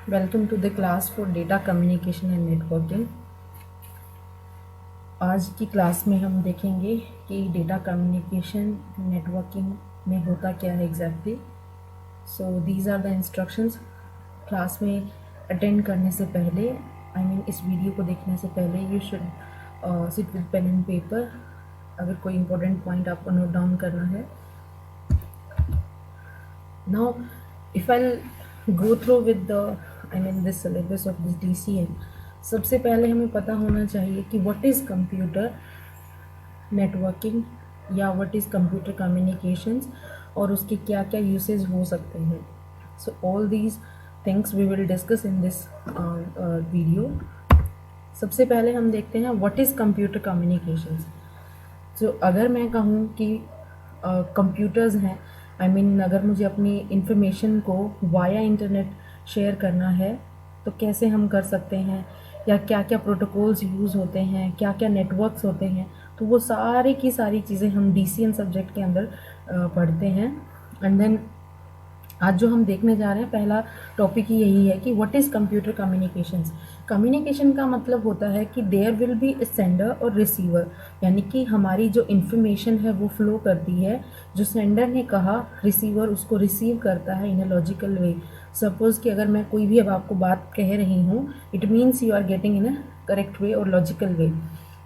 Welcome to the class for data communication and networking. आज की class में हम देखेंगे कि डेटा कम्युनिकेशन नेटवर्किंग में होता क्या है exactly. So these are the instructions. Class में अटेंड करने से पहले इस वीडियो को देखने से पहले you should sit with pen and paper. अगर कोई इम्पोर्टेंट पॉइंट आपको नोट डाउन करना है। Now if I go through with the this syllabus of this DCN, सबसे पहले हमें पता होना चाहिए कि what is computer networking या what is computer communications और उसके क्या क्या uses हो सकते हैं। So all these things we will discuss in this video। सबसे पहले हम देखते हैं what is computer communications। So अगर मैं कहूँ कि कंप्यूटर्स हैं, अगर मुझे अपनी इंफॉर्मेशन को वाया इंटरनेट शेयर करना है तो कैसे हम कर सकते हैं, या क्या क्या प्रोटोकॉल्स यूज़ होते हैं, क्या क्या नेटवर्क्स होते हैं, तो वो सारी की सारी चीज़ें हम DCN सब्जेक्ट के अंदर पढ़ते हैं। एंड देन आज जो हम देखने जा रहे हैं पहला टॉपिक ही यही है कि what is computer communications. Communication का मतलब होता है कि there will be a sender और रिसीवर, यानी कि हमारी जो इन्फॉर्मेशन है वो फ्लो करती है, जो सेंडर ने कहा रिसीवर उसको रिसीव करता है इन अ लॉजिकल वे। सपोज़ कि अगर मैं कोई भी अब आपको बात कह रही हूँ, it means you are getting in a correct way और logical way.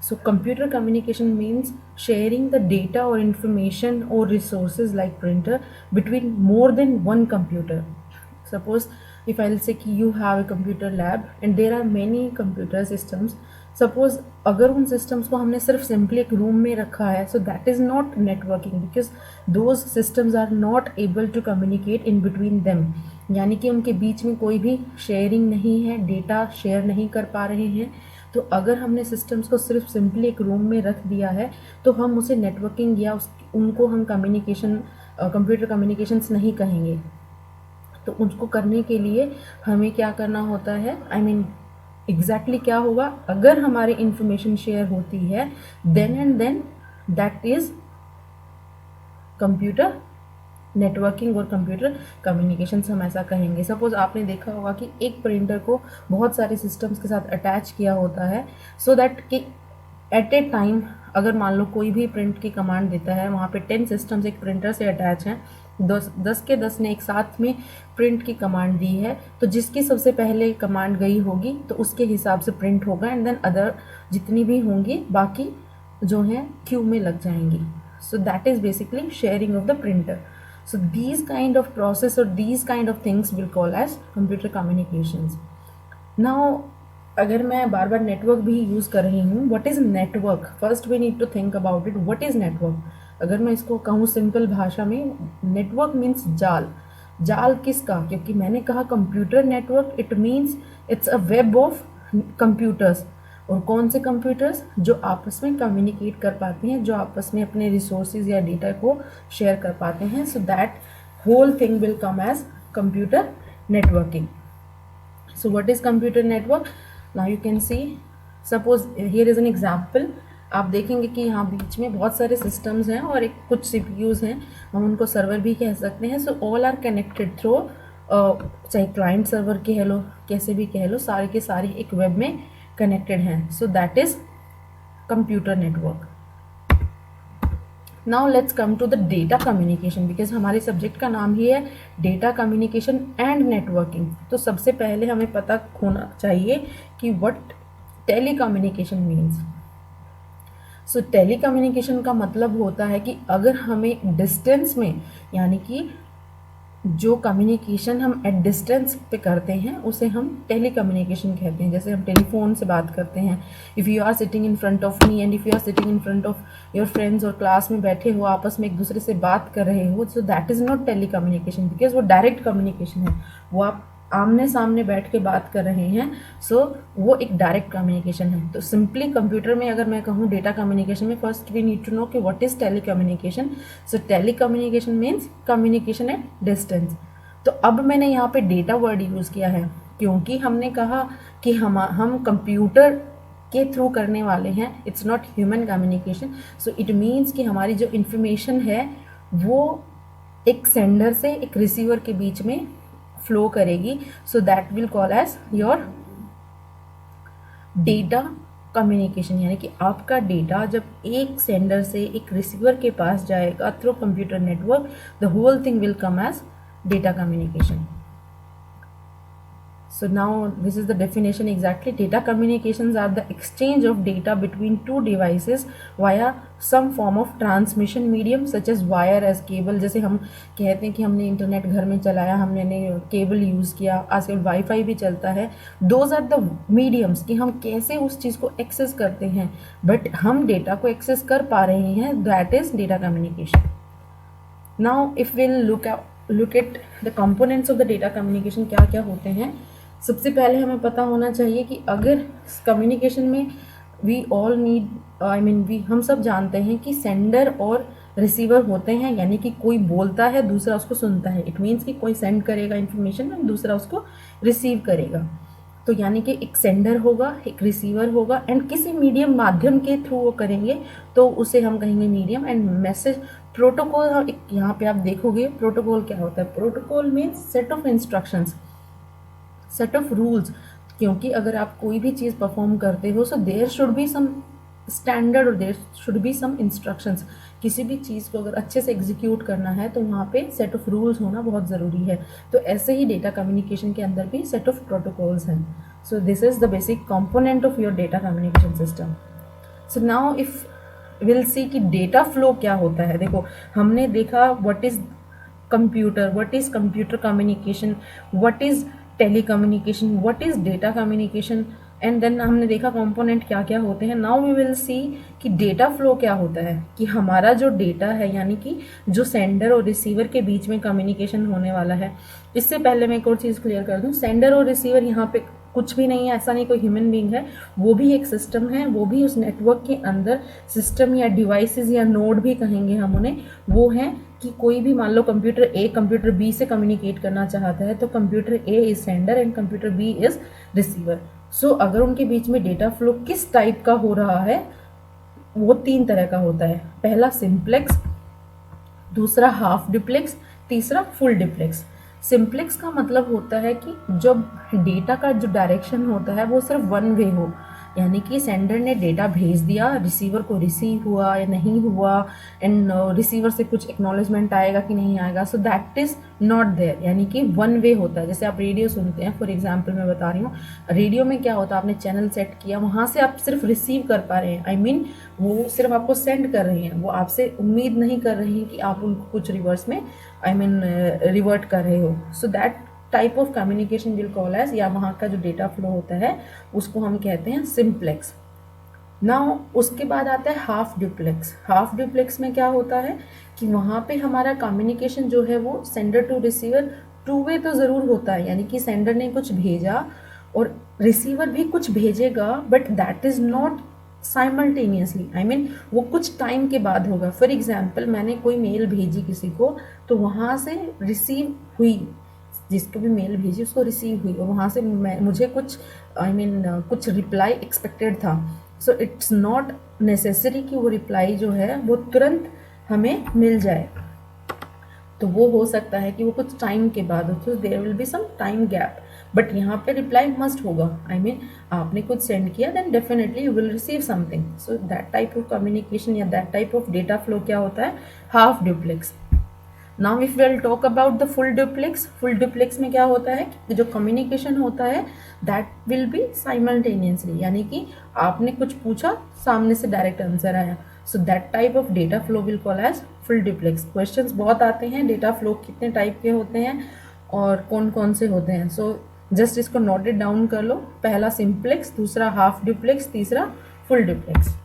So computer communication means sharing the data or information or resources like printer between more than one computer. Suppose if I'll say कि you have a computer lab and there are many computer systems. Suppose अगर उन systems को हमने सिर्फ simply एक room में रखा है, so that is not networking because those systems are not able to communicate in between them. यानी कि उनके बीच में कोई भी शेयरिंग नहीं है, डेटा शेयर नहीं कर पा रहे हैं। तो अगर हमने सिस्टम्स को सिर्फ सिंपली एक रूम में रख दिया है तो हम उसे नेटवर्किंग या उनको हम कंप्यूटर कम्युनिकेशंस नहीं कहेंगे। तो उनको करने के लिए हमें क्या करना होता है, एग्जैक्टली क्या होगा, अगर हमारी इंफॉर्मेशन शेयर होती है then and then that is computer networking और कंप्यूटर कम्युनिकेशंस हम ऐसा कहेंगे। सपोज आपने देखा होगा कि एक प्रिंटर को बहुत सारे सिस्टम्स के साथ अटैच किया होता है सो दैट कि एट ए टाइम अगर मान लो कोई भी प्रिंट की कमांड देता है, वहाँ पे 10 सिस्टम्स एक प्रिंटर से अटैच हैं, 10 के 10 ने एक साथ में प्रिंट की कमांड दी है, तो जिसकी सबसे पहले कमांड गई होगी तो उसके हिसाब से प्रिंट होगा एंड देन अदर जितनी भी होंगी बाकी जो हैं क्यू में लग जाएंगी। सो that is basically sharing of the printer. So these kind of process or these kind of things will call as computer communications. Now अगर मैं बार बार नेटवर्क भी यूज़ कर रही हूँ, what is network? First we need to think about it. What is network? अगर मैं इसको कहूँ सिंपल भाषा में, नेटवर्क मीन्स जाल। जाल किसका? क्योंकि मैंने कहा computer network, it means it's a web of computers. और कौन से कंप्यूटर्स? जो आपस में कम्युनिकेट कर पाते हैं, जो आपस में अपने रिसोर्सेज या डेटा को शेयर कर पाते हैं। So that whole thing will come as computer networking. So what is computer network? Now you can see, suppose here is an example. आप देखेंगे कि यहाँ बीच में बहुत सारे सिस्टम्स हैं और कुछ CPUs हैं, हम उनको सर्वर भी कह सकते हैं। So all are connected through, चाहे क्लाइंट सर्वर कह लो, कैसे भी कह लो, सारे के सारे एक वेब में कनेक्टेड हैं। So that is computer network. Now let's come to the data communication, because हमारे सब्जेक्ट का नाम ही है डेटा कम्युनिकेशन एंड नेटवर्किंग। तो सबसे पहले हमें पता होना चाहिए कि what telecommunication means. So telecommunication का मतलब होता है कि अगर हमें डिस्टेंस में, यानी कि जो कम्युनिकेशन हम एट डिस्टेंस पे करते हैं उसे हम टेली कम्युनिकेशन कहते हैं। जैसे हम टेलीफोन से बात करते हैं, if you are sitting in front of me and if you are sitting in front of your friends और क्लास में बैठे हो, आपस में एक दूसरे से बात कर रहे हो, so that is not telecommunication because वो डायरेक्ट कम्युनिकेशन है, वो आप आमने सामने बैठ के बात कर रहे हैं। सो वो एक डायरेक्ट कम्युनिकेशन है। तो सिंपली कंप्यूटर में अगर मैं कहूँ डेटा कम्युनिकेशन में, first we need to know कि what is telecommunication. So telecommunication means communication at distance. तो अब मैंने यहाँ पे डेटा वर्ड यूज़ किया है क्योंकि हमने कहा कि हम कंप्यूटर के थ्रू करने वाले हैं, it's not human communication. So it means कि हमारी जो इन्फॉर्मेशन है वो एक सेंडर से एक रिसीवर के बीच में फ्लो करेगी, so that will call as your data communication. यानी कि आपका डेटा जब एक सेंडर से एक रिसीवर के पास जाएगा through computer network, the whole thing will come as data communication. So now this is the definition exactly. Data communications are the exchange of data between two devices via some form of transmission medium such as wire as cable। जैसे हम कहते हैं कि हमने internet घर में चलाया, हमने केबल यूज़ किया, आजकल वाईफाई भी चलता है। दोज आर द मीडियम्स कि हम कैसे उस चीज़ को एक्सेस करते हैं, बट हम डेटा को एक्सेस कर पा रहे हैं, that is data communication. Now if will look at the components of the data communication, क्या क्या होते हैं। सबसे पहले हमें पता होना चाहिए कि अगर कम्युनिकेशन में वी ऑल नीड हम सब जानते हैं कि सेंडर और रिसीवर होते हैं, यानी कि कोई बोलता है दूसरा उसको सुनता है। इट मीन्स कि कोई सेंड करेगा इन्फॉर्मेशन और दूसरा उसको रिसीव करेगा। तो यानी कि एक सेंडर होगा, एक रिसीवर होगा, एंड किसी मीडियम माध्यम के थ्रू वो करेंगे तो उसे हम कहेंगे मीडियम। एंड मैसेज प्रोटोकॉल, यहाँ पे आप देखोगे प्रोटोकॉल क्या होता है। Protocol means set of instructions, set of rules. क्योंकि अगर आप कोई भी चीज़ परफॉर्म करते हो, so there should be some standard और there should be some instructions. किसी भी चीज़ को अगर अच्छे से एग्जीक्यूट करना है तो वहाँ पे सेट ऑफ रूल्स होना बहुत ज़रूरी है। तो ऐसे ही डेटा कम्युनिकेशन के अंदर भी सेट ऑफ प्रोटोकॉल्स हैं। So this is the basic component of your data communication system. So now if will see कि डेटा फ्लो क्या होता है। देखो, हमने देखा what is computer, what is computer communication, what is telecommunication, what is data communication, and then हमने देखा component क्या क्या होते हैं। नाउ वी विल सी कि डेटा फ्लो क्या होता है, कि हमारा जो डेटा है, यानी कि जो सेंडर और रिसीवर के बीच में कम्युनिकेशन होने वाला है। इससे पहले मैं एक और चीज़ क्लियर कर दूं, सेंडर और रिसीवर यहाँ पे कुछ भी नहीं है, ऐसा नहीं कोई ह्यूमन बीइंग है, वो भी एक सिस्टम है, वो भी उस नेटवर्क के अंदर सिस्टम या डिवाइसेस या नोड भी कहेंगे हम उन्हें। वो हैं कि कोई भी, मान लो कंप्यूटर ए कंप्यूटर बी से कम्युनिकेट करना चाहता है, तो computer A is sender and computer B is receiver. So अगर उनके बीच में डेटा फ्लो किस टाइप का हो रहा है, वो 3 तरह का होता है। पहला सिंप्लेक्स, दूसरा हाफ डिप्लेक्स, तीसरा फुल डिप्लेक्स। सिंप्लेक्स का मतलब होता है कि जब डेटा का जो डायरेक्शन होता है वो सिर्फ वन वे हो, यानी कि सेंडर ने डेटा भेज दिया, रिसीवर को रिसीव हुआ या नहीं हुआ, एंड रिसीवर से कुछ एक्नॉलेजमेंट आएगा कि नहीं आएगा, so that is not there, यानी कि वन वे होता है। जैसे आप रेडियो सुनते हैं, फॉर एग्जांपल मैं बता रही हूँ, रेडियो में क्या होता है, आपने चैनल सेट किया, वहाँ से आप सिर्फ रिसीव कर पा रहे हैं, आई मीन वो सिर्फ आपको सेंड कर रहे हैं, वो आपसे उम्मीद नहीं कर रहे हैं कि आप उनको कुछ रिवर्स में रिवर्ट कर रहे हो। So that type of communication will call as, या वहाँ का जो डेटा फ्लो होता है उसको हम कहते हैं सिंप्लेक्स। नाउ उसके बाद आता है हाफ ड्यूप्लेक्स। हाफ ड्यूप्लेक्स में क्या होता है कि वहाँ पे हमारा कम्युनिकेशन जो है वो sender to receiver two way तो ज़रूर होता है, यानी कि सेंडर ने कुछ भेजा और रिसीवर भी कुछ भेजेगा, but that is not simultaneously, I mean वो कुछ टाइम के बाद होगा। फॉर एग्जाम्पल, मैंने कोई मेल भेजी किसी को, तो वहाँ से रिसीव हुई, जिसको भी मेल भेजी उसको रिसीव हुई, और वहाँ से मुझे कुछ कुछ रिप्लाई एक्सपेक्टेड था। सो इट्स नॉट नेसेसरी कि वो रिप्लाई जो है वो तुरंत हमें मिल जाए, तो वो हो सकता है कि वो कुछ टाइम के बाद हो, तो there will be some time gap, but यहाँ पे रिप्लाई मस्ट होगा। आई मीन आपने कुछ सेंड किया, then definitely you will receive something. So that type of communication या that type of data flow क्या होता है, half duplex. Now if will talk about the full duplex, full duplex में क्या होता है कि जो कम्युनिकेशन होता है दैट विल बी साइमल्टेनियसली, यानी कि आपने कुछ पूछा, सामने से डायरेक्ट आंसर आया। So that type of data flow will call as full duplex. Questions बहुत आते हैं, डेटा फ्लो कितने टाइप के होते हैं और कौन कौन से होते हैं। सो जस्ट इसको नोटेड डाउन कर लो, पहला सिंप्लेक्स, दूसरा हाफ ड्यूप्लेक्स, तीसरा full duplex.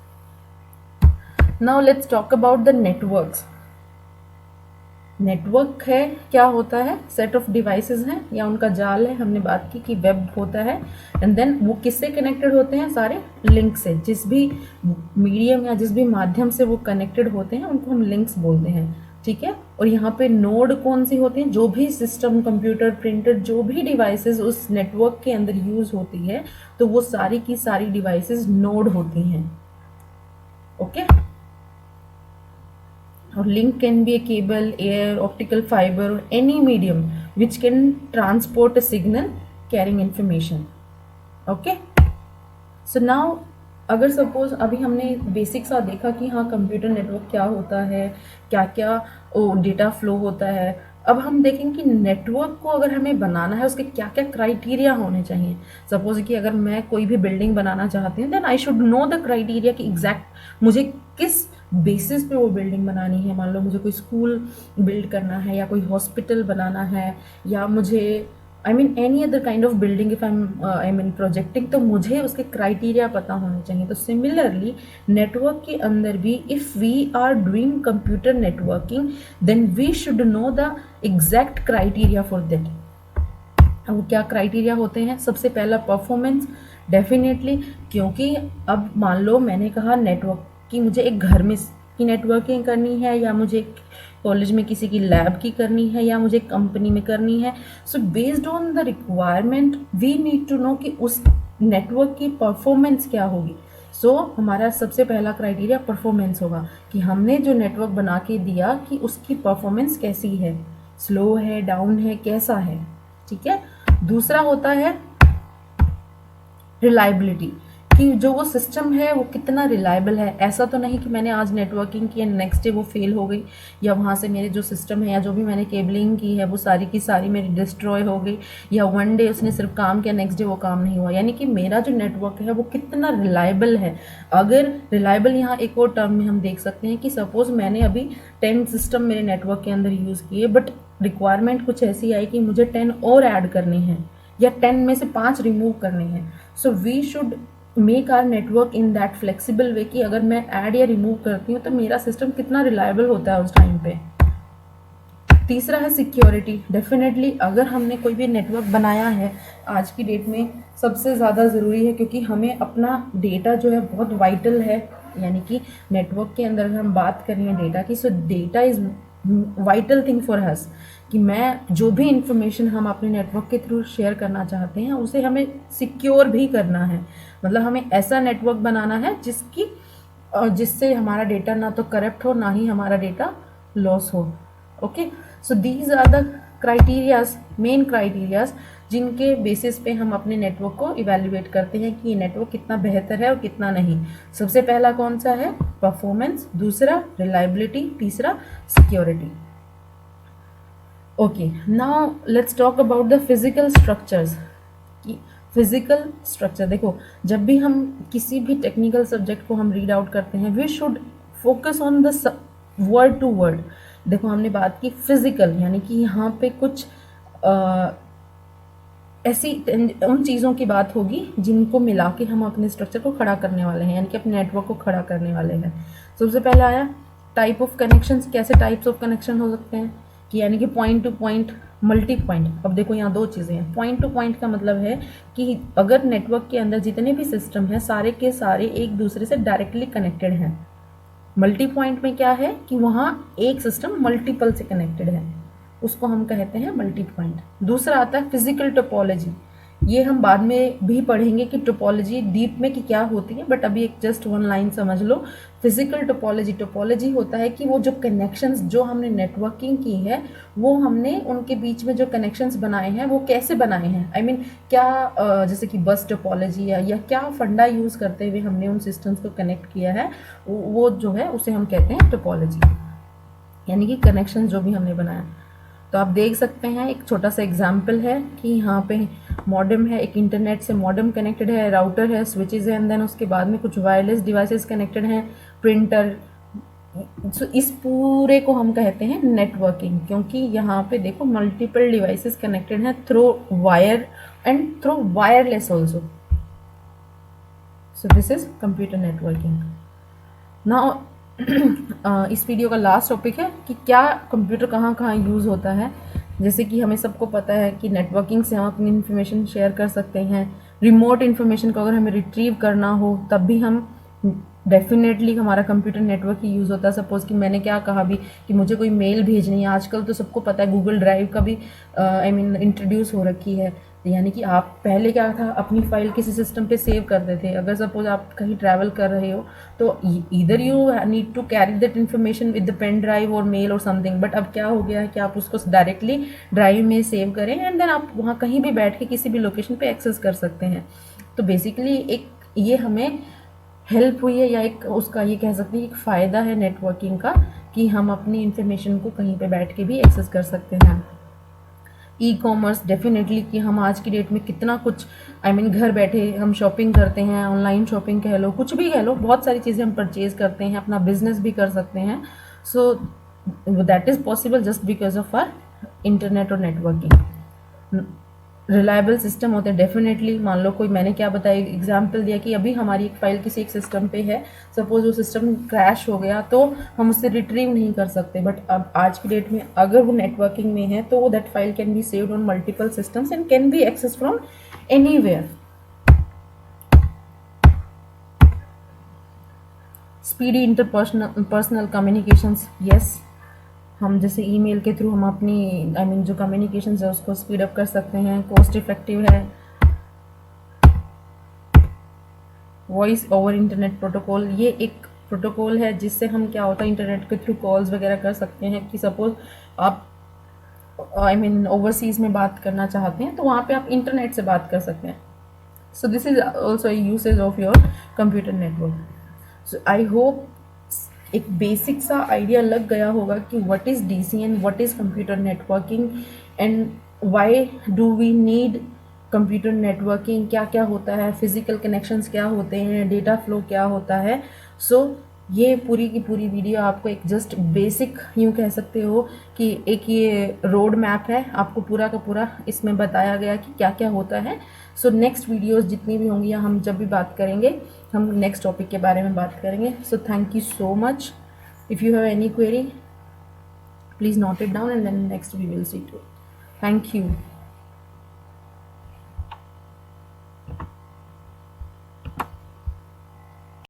Now let's talk about the networks. Network है क्या होता है, सेट ऑफ डिवाइसेस हैं या उनका जाल है। हमने बात की कि वेब होता है, एंड देन वो किससे कनेक्टेड होते हैं, सारे लिंक से। जिस भी मीडियम या जिस भी माध्यम से वो कनेक्टेड होते हैं उनको हम लिंक्स बोलते हैं, ठीक है। और यहाँ पे नोड कौन सी होती हैं, जो भी सिस्टम, कंप्यूटर, प्रिंटर, जो भी डिवाइसेस उस नेटवर्क के अंदर यूज होती है, तो वो सारी की सारी डिवाइसेस नोड होती हैं, okay. or link can be a cable, air, optical fiber, or any medium which can transport a signal carrying information. Okay, so now अगर सपोज अभी हमने बेसिक सा देखा कि हाँ कंप्यूटर नेटवर्क क्या होता है, क्या क्या डेटा फ्लो होता है। अब हम देखेंगे कि नेटवर्क को अगर हमें बनाना है उसके क्या क्या क्राइटेरिया होने चाहिए। सपोज कि अगर मैं कोई भी बिल्डिंग बनाना चाहती हूँ then I should know the criteria कि एग्जैक्ट मुझे किस बेसिस पे वो बिल्डिंग बनानी है। मान लो मुझे कोई स्कूल बिल्ड करना है या कोई हॉस्पिटल बनाना है या मुझे any other kind of building if I mean projecting, तो मुझे उसके क्राइटेरिया पता होने चाहिए। तो सिमिलरली नेटवर्क के अंदर भी if we are doing computer networking then we should know the exact criteria for that. अब क्या क्राइटेरिया होते हैं? सबसे पहला परफॉर्मेंस, डेफिनेटली, क्योंकि अब मान लो मैंने कहा नेटवर्क की मुझे एक घर में की नेटवर्किंग करनी है या मुझे कॉलेज में किसी की लैब की करनी है या मुझे कंपनी में करनी है। So based on the requirement we need to know कि उस नेटवर्क की परफॉर्मेंस क्या होगी। सो हमारा सबसे पहला क्राइटेरिया परफॉर्मेंस होगा कि हमने जो नेटवर्क बना के दिया कि उसकी परफॉर्मेंस कैसी है, स्लो है, डाउन है, कैसा है। ठीक है। दूसरा होता है रिलायबिलिटी, कि जो वो सिस्टम है वो कितना रिलायबल है। ऐसा तो नहीं कि मैंने आज नेटवर्किंग की एंड नेक्स्ट डे वो फेल हो गई, या वहाँ से मेरे जो सिस्टम है या जो भी मैंने केबलिंग की है वो सारी की सारी मेरी डिस्ट्रॉय हो गई, या वन डे उसने सिर्फ काम किया नेक्स्ट डे वो काम नहीं हुआ। यानी कि मेरा जो नेटवर्क है वो कितना रिलायबल है। अगर रिलायबल यहाँ एक और टर्म में हम देख सकते हैं कि सपोज मैंने अभी 10 सिस्टम मेरे नेटवर्क के अंदर यूज़ किए, बट रिक्वायरमेंट कुछ ऐसी आई कि मुझे 10 और ऐड करने हैं या 10 में से 5 रिमूव करने हैं। So we should make our network in that flexible way कि अगर मैं ऐड या रिमूव करती हूँ तो मेरा सिस्टम कितना रिलायबल होता है उस टाइम पे। तीसरा है सिक्योरिटी। डेफिनेटली अगर हमने कोई भी नेटवर्क बनाया है आज की डेट में सबसे ज़्यादा ज़रूरी है, क्योंकि हमें अपना डेटा जो है बहुत वाइटल है। यानी कि नेटवर्क के अंदर अगर हम बात कर रहे हैं डेटा की, so data is vital thing for us, कि मैं जो भी इंफॉर्मेशन हम अपने नेटवर्क के थ्रू शेयर करना चाहते हैं उसे हमें सिक्योर भी करना है। मतलब हमें ऐसा नेटवर्क बनाना है जिससे हमारा डेटा ना तो करप्ट हो ना ही हमारा डेटा लॉस हो। Okay, so these are the criterias, main criterias जिनके बेसिस पे हम अपने नेटवर्क को इवेल्युएट करते हैं कि ये नेटवर्क कितना बेहतर है और कितना नहीं। सबसे पहला कौन सा है? परफॉर्मेंस, दूसरा रिलायबिलिटी, तीसरा security. Okay, now let's talk about the physical structures. Physical structure देखो, जब भी हम किसी भी टेक्निकल सब्जेक्ट को हम रीड आउट करते हैं we should focus on the word to word. देखो हमने बात की फिजिकल, यानी कि यहाँ पे कुछ ऐसी उन चीज़ों की बात होगी जिनको मिला के हम अपने स्ट्रक्चर को खड़ा करने वाले हैं, यानी कि अपने नेटवर्क को खड़ा करने वाले हैं। सबसे पहला आया टाइप ऑफ कनेक्शंस। कैसे टाइप्स ऑफ कनेक्शन हो सकते हैं कि यानी कि point two point, multi point. अब देखो यहाँ दो चीज़ें हैं। पॉइंट टू पॉइंट का मतलब है कि अगर नेटवर्क के अंदर जितने भी सिस्टम हैं सारे के सारे एक दूसरे से डायरेक्टली कनेक्टेड हैं। मल्टी पॉइंट में क्या है कि वहाँ एक सिस्टम मल्टीपल से कनेक्टेड है, उसको हम कहते हैं मल्टी पॉइंट। दूसरा आता है फिजिकल टोपोलॉजी। ये हम बाद में भी पढ़ेंगे कि टोपोलॉजी डीप में कि क्या होती है, बट अभी एक जस्ट वन लाइन समझ लो। फिजिकल टोपोलॉजी होता है कि वो जो कनेक्शंस जो हमने नेटवर्किंग की है वो हमने उनके बीच में जो कनेक्शंस बनाए हैं वो कैसे बनाए हैं। आई मीन क्या जैसे कि बस टोपोलॉजी या क्या फंडा यूज़ करते हुए हमने उन सिस्टम्स को कनेक्ट किया है, वो जो है उसे हम कहते हैं टोपोलॉजी, यानी कि कनेक्शन जो भी हमने बनाया। तो आप देख सकते हैं एक छोटा सा एग्जाम्पल है कि यहाँ पे मॉडेम है, एक इंटरनेट से मॉडेम कनेक्टेड है, राउटर है, स्विचेस है, एंड देन उसके बाद में कुछ वायरलेस डिवाइसेस कनेक्टेड हैं, प्रिंटर। सो इस पूरे को हम कहते हैं नेटवर्किंग, क्योंकि यहाँ पे देखो मल्टीपल डिवाइसेस कनेक्टेड हैं through wire and through wireless also. So this is computer networking. Now इस वीडियो का लास्ट टॉपिक है कि क्या कंप्यूटर कहाँ कहाँ यूज़ होता है। जैसे कि हमें सबको पता है कि नेटवर्किंग से हम अपनी इन्फॉर्मेशन शेयर कर सकते हैं। रिमोट इन्फॉर्मेशन को अगर हमें रिट्रीव करना हो तब भी हम डेफिनेटली हमारा कंप्यूटर नेटवर्क ही यूज़ होता है। सपोज़ कि मैंने क्या कहा भी कि मुझे कोई मेल भेजनी है, आजकल तो सबको पता है गूगल ड्राइव का भी इंट्रोड्यूस हो रखी है। यानी कि आप पहले क्या था, अपनी फाइल किसी सिस्टम पे सेव करते थे। अगर सपोज आप कहीं ट्रैवल कर रहे हो तो either you need to carry that information with the pen drive और मेल और समथिंग, बट अब क्या हो गया है कि आप उसको डायरेक्टली ड्राइव में सेव करें एंड देन आप वहाँ कहीं भी बैठ के किसी भी लोकेशन पे एक्सेस कर सकते हैं। तो बेसिकली एक ये हमें हेल्प हुई है, या एक उसका ये कह सकते हैं एक फ़ायदा है नेटवर्किंग का, कि हम अपनी इन्फॉर्मेशन को कहीं पे बैठ के भी एक्सेस कर सकते हैं। ई कॉमर्स डेफिनेटली, कि हम आज की डेट में कितना कुछ घर बैठे हम शॉपिंग करते हैं, ऑनलाइन शॉपिंग कह लो, कुछ भी कह लो, बहुत सारी चीज़ें हम परचेज करते हैं, अपना बिजनेस भी कर सकते हैं। So that is possible just because of our internet और नेटवर्किंग। रिलायबल सिस्टम होते हैं डेफिनेटली। मान लो कोई, मैंने क्या बताया, एग्जाम्पल दिया कि अभी हमारी एक फाइल किसी एक सिस्टम पे है, सपोज वो सिस्टम क्रैश हो गया तो हम उससे रिट्रीव नहीं कर सकते, बट अब आज की डेट में अगर वो नेटवर्किंग में है तो वो that file can be saved on multiple systems and can be access from anywhere. Speedy interpersonal communications, yes, हम जैसे ईमेल के थ्रू हम अपनी जो कम्युनिकेशन है उसको स्पीड अप कर सकते हैं, कॉस्ट इफेक्टिव है। वॉइस ओवर इंटरनेट प्रोटोकॉल, ये एक प्रोटोकॉल है जिससे हम क्या होता है इंटरनेट के थ्रू कॉल्स वगैरह कर सकते हैं, कि सपोज आप ओवरसीज में बात करना चाहते हैं तो वहाँ पे आप इंटरनेट से बात कर सकते हैं। So this is also usage of your computer network. So I hope एक बेसिक सा आइडिया लग गया होगा कि what is DCN, what is computer networking and why do we need computer networking, क्या क्या होता है, फिजिकल कनेक्शंस क्या होते हैं, डेटा फ्लो क्या होता है। सो ये पूरी की पूरी वीडियो आपको एक जस्ट बेसिक यूँ कह सकते हो कि एक ये रोड मैप है, आपको पूरा का पूरा इसमें बताया गया कि क्या क्या होता है। सो नेक्स्ट वीडियोस जितनी भी होंगी या हम जब भी बात करेंगे हम नेक्स्ट टॉपिक के बारे में बात करेंगे। So thank you so much. If you have any query please note it down and then next we will see to. Thank you.